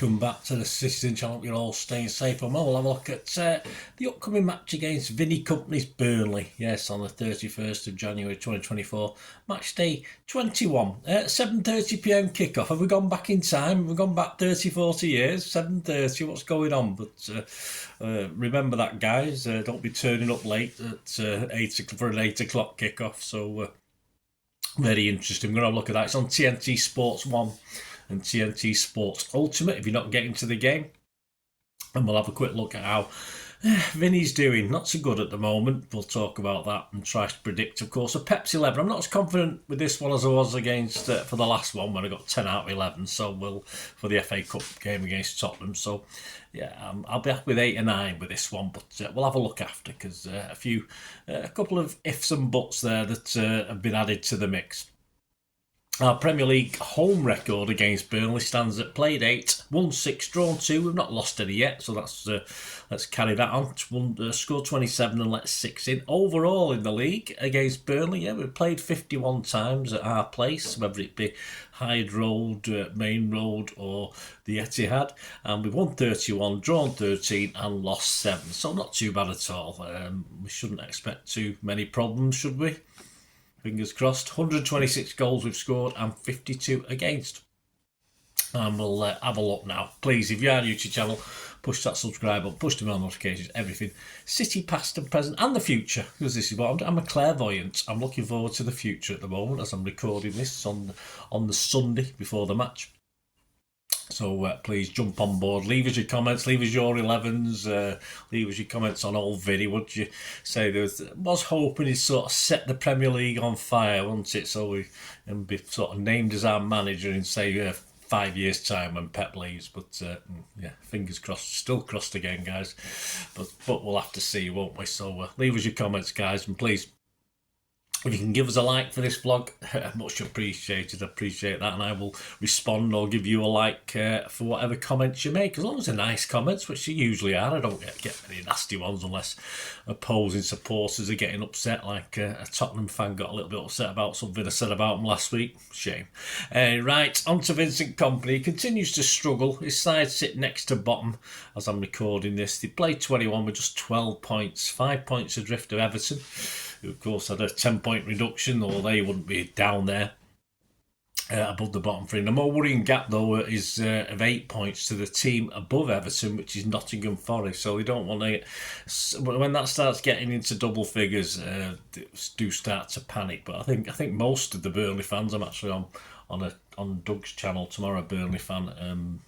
welcome back to the Citytilidie channel. You're all staying safe. And we'll have a look at the upcoming match against Vinny Company's Burnley. Yes, on the 31st of January 2024. Match day 21. 7:30 p.m. kickoff. Have we gone back in time? Have we gone back 30, 40 years? 7:30, what's going on? But remember that, guys. Don't be turning up late for an 8 o'clock kickoff. So very interesting. We're going to have a look at that. It's on TNT Sports 1 and TNT Sports Ultimate if you're not getting to the game. And we'll have a quick look at how Vinny's doing. Not so good at the moment. We'll talk about that and try to predict, of course, a Pepsi 11. I'm not as confident with this one as I was against for the last one when I got 10 out of 11. So we'll for the FA Cup game against Tottenham. So yeah, I'll be up with 8 and 9 with this one, but we'll have a look after because a couple of ifs and buts there that have been added to the mix. Our Premier League home record against Burnley stands at played 8, won 6, drawn 2. We've not lost any yet, so let's carry that on. Scored 27 and let 6 in. Overall in the league against Burnley, we've played 51 times at our place, whether it be Hyde Road, Maine Road or the Etihad. And we've won 31, drawn 13 and lost 7. So not too bad at all. We shouldn't expect too many problems, should we? Fingers crossed. 126 goals we've scored and 52 against. And we'll have a look now. Please, if you are new to the channel, push that subscribe button, push the bell notifications, everything. City past and present and the future. Because this is what I'm a clairvoyant. I'm looking forward to the future at the moment as I'm recording this on the Sunday before the match. So please jump on board. Leave us your comments. Leave us your 11s. Leave us your comments on old Vinny. Would you say was hoping he'd sort of set the Premier League on fire, wasn't it? So we and be sort of named as our manager in say 5 years' time when Pep leaves. But yeah, fingers crossed. Still crossed again, guys. But we'll have to see, won't we? So leave us your comments, guys, and please, if you can give us a like for this vlog, much appreciated. I appreciate that, and I will respond or give you a like for whatever comments you make, as long as they're nice comments, which they usually are. I don't get many nasty ones unless opposing supporters are getting upset, like a Tottenham fan got a little bit upset about something I said about him last week. Shame. Right, on to Vincent Kompany. He continues to struggle. His side sit next to bottom as I'm recording this. They played 21 with just 12 points, 5 points adrift of Everton, who of course had a 10-point reduction, or they wouldn't be down there above the bottom three. The more worrying gap, though, is of 8 points to the team above Everton, which is Nottingham Forest. So we don't want to. When that starts getting into double figures, do start to panic. But I think most of the Burnley fans. I'm actually on Doug's channel tomorrow, Burnley fan.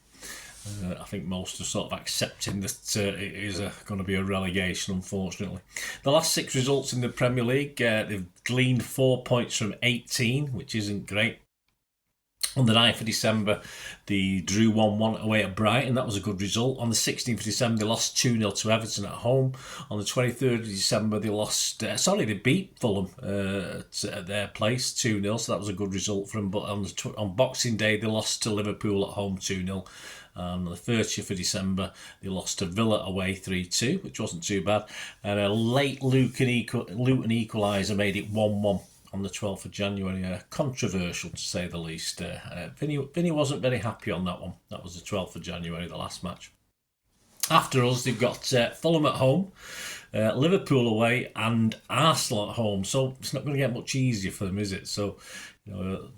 I think most are sort of accepting that it is going to be a relegation, unfortunately. The last 6 results in the Premier League, they've gleaned 4 points from 18, which isn't great. On the 9th of December, they drew 1-1 away at Brighton. That was a good result. On the 16th of December, they lost 2-0 to Everton at home. On the 23rd of December, they beat Fulham at their place 2-0, so that was a good result for them. But on Boxing Day, they lost to Liverpool at home 2-0. On the 30th of December, they lost to Villa away 3-2, which wasn't too bad. And a late Luton equaliser made it 1-1 on the 12th of January. Controversial, to say the least. Vinny wasn't very happy on that one. That was the 12th of January, the last match. After us, they've got Fulham at home, Liverpool away, and Arsenal at home. So it's not going to get much easier for them, is it? So,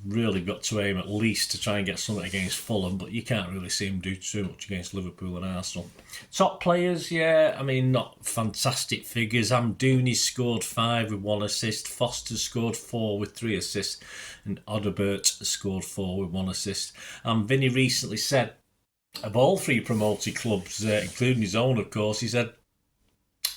really got to aim at least to try and get something against Fulham, but you can't really see them do too much against Liverpool and Arsenal. Top players, not fantastic figures. Amdouni scored 5 with 1 assist. Foster scored 4 with 3 assists. And Odobert scored 4 with 1 assist. And Vinny recently said, of all 3 promoted clubs, including his own, of course, he said,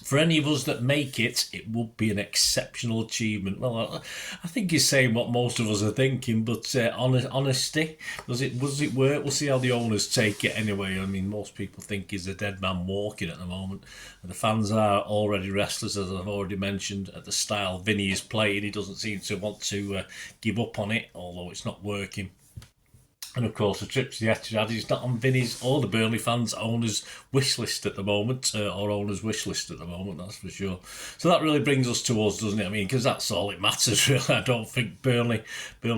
for any of us that make it, it would be an exceptional achievement. Well, I think he's saying what most of us are thinking, but honesty, does it work? We'll see how the owners take it anyway. I mean, most people think he's a dead man walking at the moment. The fans are already restless, as I've already mentioned, at the style Vinny is playing. He doesn't seem to want to give up on it, although it's not working. And of course, the trip to the Etihad is not on Vinny's or the Burnley fans' owners' wish list at the moment, or owners' wish list at the moment, that's for sure. So that really brings us to us, doesn't it? I mean, because that's all it matters, really. I don't think Burnley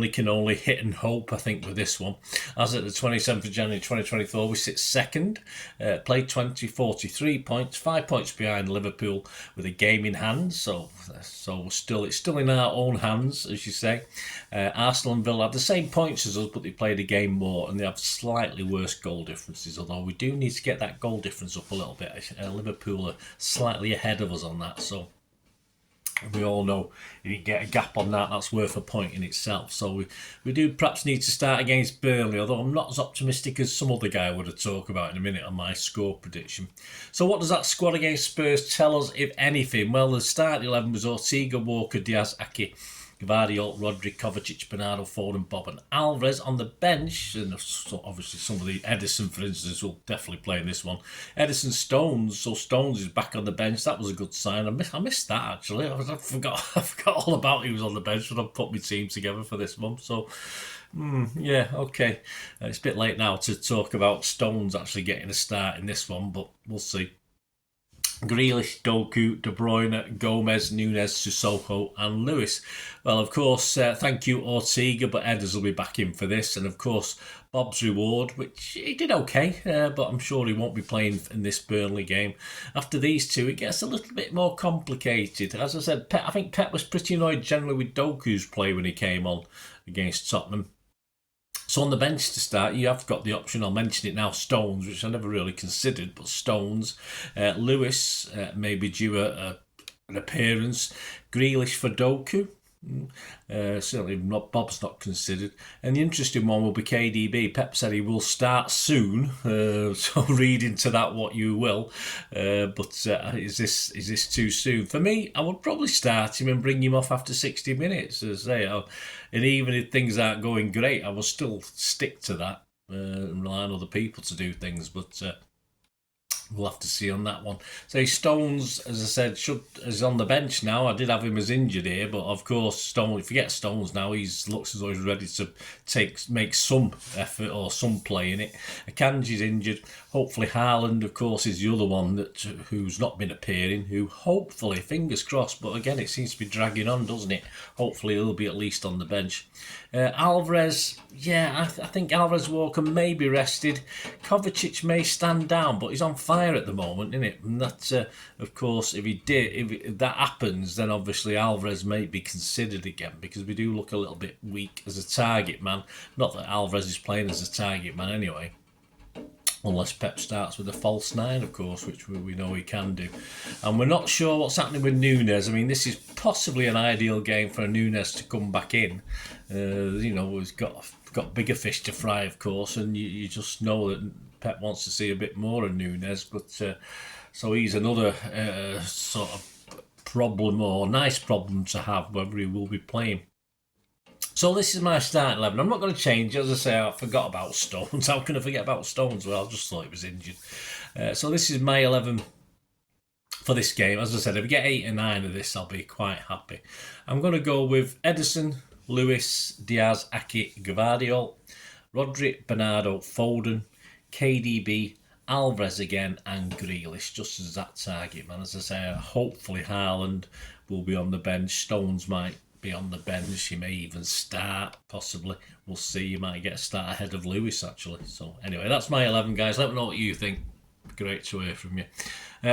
can only hit and hope, I think, with this one. As at the 27th of January 2024, we sit second, played 43 points, 5 points behind Liverpool with a game in hand. So it's still in our own hands, as you say. Arsenal and Villa have the same points as us, but they played a game more and they have slightly worse goal differences, although we do need to get that goal difference up a little bit. Liverpool are slightly ahead of us on that, so we all know if you get a gap on that, that's worth a point in itself. So we do perhaps need to start against Burnley, although I'm not as optimistic as some other guy would have talked about in a minute on my score prediction. So what does that squad against Spurs tell us, if anything? Well, the start 11 was Ortega, Walker, Diaz, Ake, Gvardiol, Rodri, Kovacic, Bernardo, Foden, Bob and Alvarez. On the bench, and so obviously somebody, Edison for instance, will definitely play in this one. Edison, Stones, so Stones is back on the bench. That was a good sign. I missed that actually. I forgot all about he was on the bench when I put my team together for this month. So yeah, okay. It's a bit late now to talk about Stones actually getting a start in this one, but we'll see. Grealish, Doku, De Bruyne, Gomez, Nunes, Sissoko and Lewis. Well, of course, thank you Ortega, but Edders will be back in for this. And of course, Bob's reward, which he did okay, but I'm sure he won't be playing in this Burnley game. After these two, it gets a little bit more complicated. As I said, I think Pep was pretty annoyed generally with Doku's play when he came on against Tottenham. So on the bench to start, you have got the option, I'll mention it now, Stones, which I never really considered, but Stones. Lewis may be due an appearance. Grealish for Doku. Certainly Bob's not considered. And the interesting one will be KDB. Pep said he will start soon, so read into that what you will. But is this too soon? For me, I would probably start him and bring him off after 60 minutes. As I say, and even if things aren't going great, I will still stick to that and rely on other people to do things. But we'll have to see on that one. So Stones, as I said, is on the bench now. I did have him as injured here, but of course, Stones. Forget Stones now. He looks as though he's ready to make some effort or some play in it. Akanji's injured. Hopefully, Haaland, of course, is the other one who's not been appearing. Who hopefully, fingers crossed, but again, it seems to be dragging on, doesn't it? Hopefully, he'll be at least on the bench. Alvarez, yeah, I think Alvarez Walker may be rested. Kovacic may stand down, but he's on fire at the moment, isn't it? And that, of course, if that happens, then obviously Alvarez may be considered again, because we do look a little bit weak as a target man. Not that Alvarez is playing as a target man anyway. Unless Pep starts with a false nine, of course, which we know he can do. And we're not sure what's happening with Nunes. I mean, this is possibly an ideal game for Nunes to come back in. We've got bigger fish to fry, of course, and you just know that Pep wants to see a bit more of Nunes. But so he's another sort of problem, or nice problem to have, whether he will be playing. So this is my starting 11. I'm not going to change. As I say, I forgot about Stones. How can I forget about Stones? Well, I just thought he was injured. So this is my 11 for this game. As I said, if we get 8 or 9 of this, I'll be quite happy. I'm going to go with Edison, Lewis, Diaz, Ake, Gvardiol, Rodri, Bernardo, Foden, KDB, Alvarez again, and Grealish, just as that target man. As I say, hopefully Haaland will be on the bench. Stones might be on the bench. He may even start, possibly. We'll see. You might get a start ahead of Lewis, actually. So anyway, that's my 11, guys. Let me know what you think. Great to hear from you.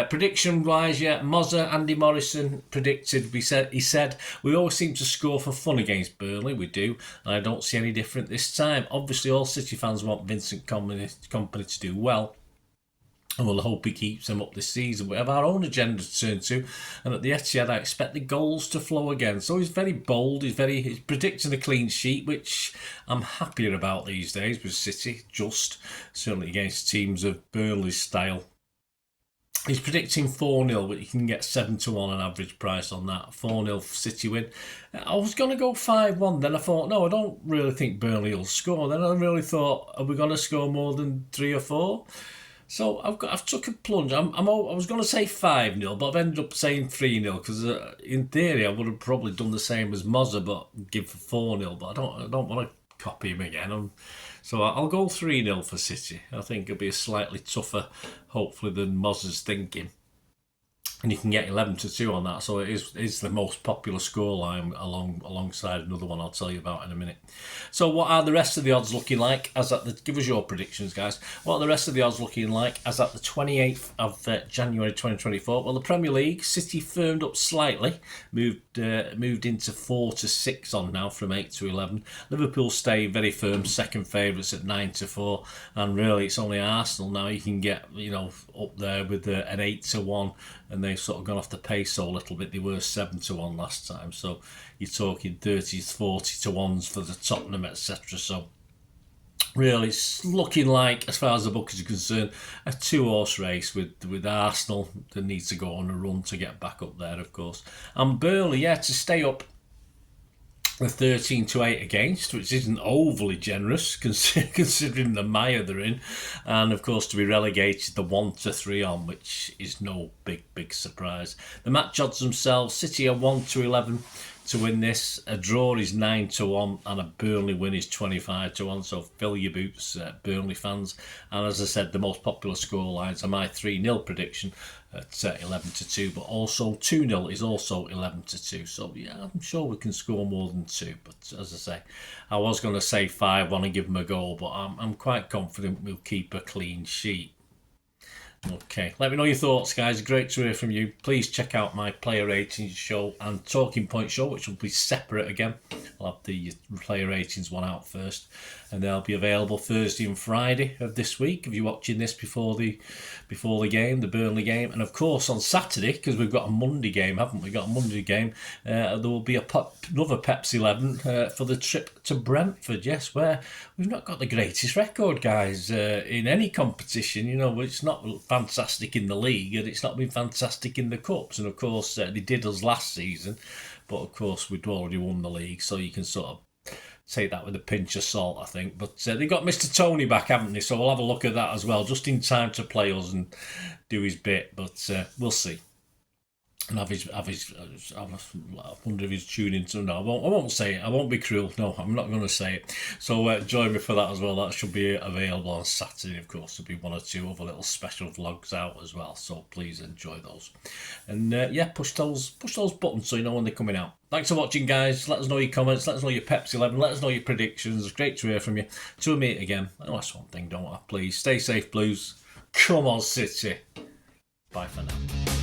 Prediction wise, yeah, Mozza, Andy Morrison predicted. He said we always seem to score for fun against Burnley. We do, and I don't see any different this time. Obviously, all City fans want Vincent Kompany to do well, and we'll hope he keeps them up this season. We have our own agenda to turn to, and at the Etihad, I expect the goals to flow again. So he's very bold. He's predicting a clean sheet, which I'm happier about these days with City, certainly against teams of Burnley's style. He's predicting 4-0, but you can get 7-1 an average price on that. 4-0 City win. I was going to go 5-1, then I thought, no, I don't really think Burnley will score. Then I really thought, are we going to score more than 3 or 4? So I've took a plunge. I was going to say 5-0, but I've ended up saying 3-0 because in theory I would have probably done the same as Mozza, but give for 4-0. But I don't want to copy him again. So I'll go 3-0 for City. I think it'll be a slightly tougher, hopefully, than Moz is thinking. And you can get 11-2 on that, so it is the most popular scoreline alongside another one I'll tell you about in a minute. So what are the rest of the odds looking like as at the... Give us your predictions, guys. What are the rest of the odds looking like as at the 28th of January 2024? Well, the Premier League, City firmed up slightly, moved into 4-6 on now from 8-11. Liverpool stay very firm, second favourites at 9-4, and really it's only Arsenal now you can get, you know, up there with an 8-1. And they've sort of gone off the pace a little bit. They were 7-1 last time, so you're talking 30s, 40-1s for the Tottenham, etc. So really, it's looking like, as far as the bookies are concerned, a 2-horse race with Arsenal that needs to go on a run to get back up there, of course. And Burnley, to stay up. The 13-8 against, which isn't overly generous considering the mire they're in, and of course to be relegated the 1-3 on, which is no big surprise. The match odds themselves: City are 1-11 to win this. A draw is 9-1, and a Burnley win is 25-1. So fill your boots, Burnley fans. And as I said, the most popular score lines are my 3-0 prediction at 11-2, but also 2-0 is also 11-2. So yeah, I'm sure we can score more than 2. But as I say, I was going to say 5-1 and give them a goal, but I'm quite confident we'll keep a clean sheet. Okay, let me know your thoughts, guys. Great to hear from you. Please check out my player ratings show and talking point show, which will be separate again. I'll have the player ratings one out first, and they'll be available Thursday and Friday of this week if you're watching this before the game, the Burnley game. And of course on Saturday, because we've got a Monday game, haven't we? Got a Monday game. There will be another Pepsi 11 for the trip to Brentford. Yes, where we've not got the greatest record, guys, in any competition. You know, it's not fantastic in the league, and it's not been fantastic in the cups. And of course, they did us last season, but of course we'd already won the league, so you can sort of take that with a pinch of salt, I think. But they got Mr. Tony back, haven't they? So we'll have a look at that as well, just in time to play us and do his bit. But we'll see. And I wonder if he's tuning to. No, I won't say it. I won't be cruel. No, I'm not going to say it. So join me for that as well. That should be available on Saturday. Of course, there'll be 1 or 2 other little special vlogs out as well. So please enjoy those. And push those buttons so you know when they're coming out. Thanks for watching, guys. Let us know your comments. Let us know your Pepsi 11. Let us know your predictions. It's great to hear from you. Till we meet again. And that's one thing, don't I? Please stay safe, Blues. Come on, City. Bye for now.